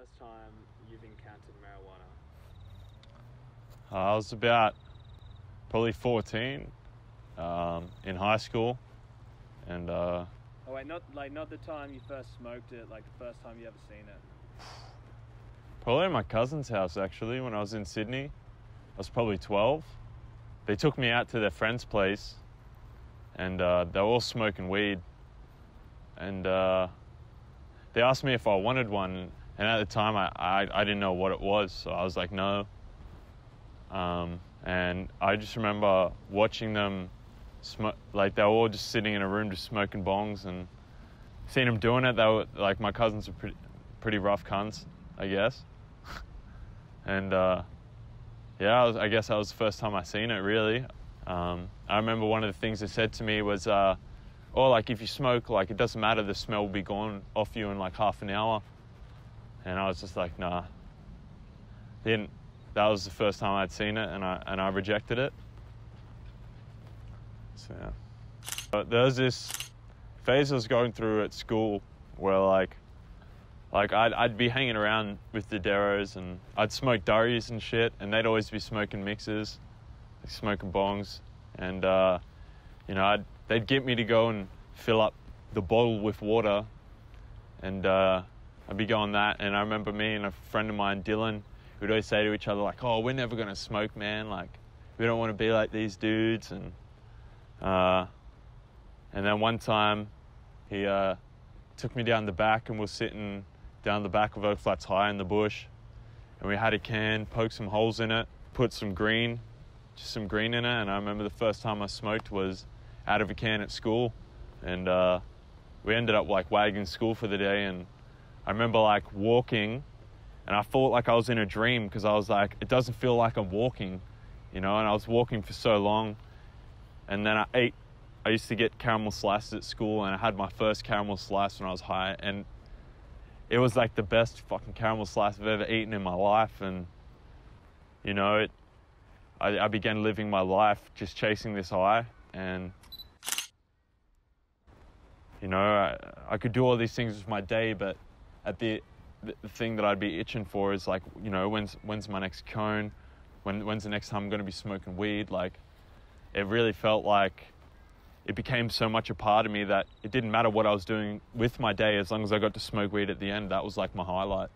first time you've encountered marijuana? I was about probably 14 in high school, and oh wait, not the time you first smoked it, like the first time you ever seen it. Probably at my cousin's house, actually, when I was in Sydney. I was probably 12. They took me out to their friend's place, and they were all smoking weed. And they asked me if I wanted one, and at the time I didn't know what it was, so I was like, no. And I just remember watching them smoke, like they were all just sitting in a room just smoking bongs, and seeing them doing it. They were like, my cousins were pretty rough cunts, I guess. And yeah, I guess that was the first time I seen it, really. I remember one of the things they said to me was, oh, like if you smoke, like it doesn't matter, the smell will be gone off you in like half an hour. And I was just like, nah. That was the first time I'd seen it, and I rejected it. So yeah. But there was this phase I was going through at school where like I'd be hanging around with the Deros, and I'd smoke durries and shit, and they'd always be smoking mixes, like smoking bongs, and you know, they'd get me to go and fill up the bottle with water, and I'd be going that. And I remember me and a friend of mine, Dylan, we'd always say to each other like, oh, we're never gonna smoke, man, like we don't want to be like these dudes. And then one time he took me down the back, and we're sitting down the back of Oak Flats High in the bush, and we had a can, poked some holes in it, put some green in it. And I remember the first time I smoked was out of a can at school, and we ended up like wagging school for the day. And I remember like walking, and I thought like I was in a dream, because I was like, it doesn't feel like I'm walking, you know. And I was walking for so long, and then I used to get caramel slices at school, and I had my first caramel slice when I was high, and it was like the best fucking caramel slice I've ever eaten in my life. And you know, I began living my life just chasing this high. And you know, I could do all these things with my day, but at the thing that I'd be itching for is like, you know, when's my next cone? When's the next time I'm going to be smoking weed? Like, it really felt like it became so much a part of me that it didn't matter what I was doing with my day, as long as I got to smoke weed at the end. That was like my highlight.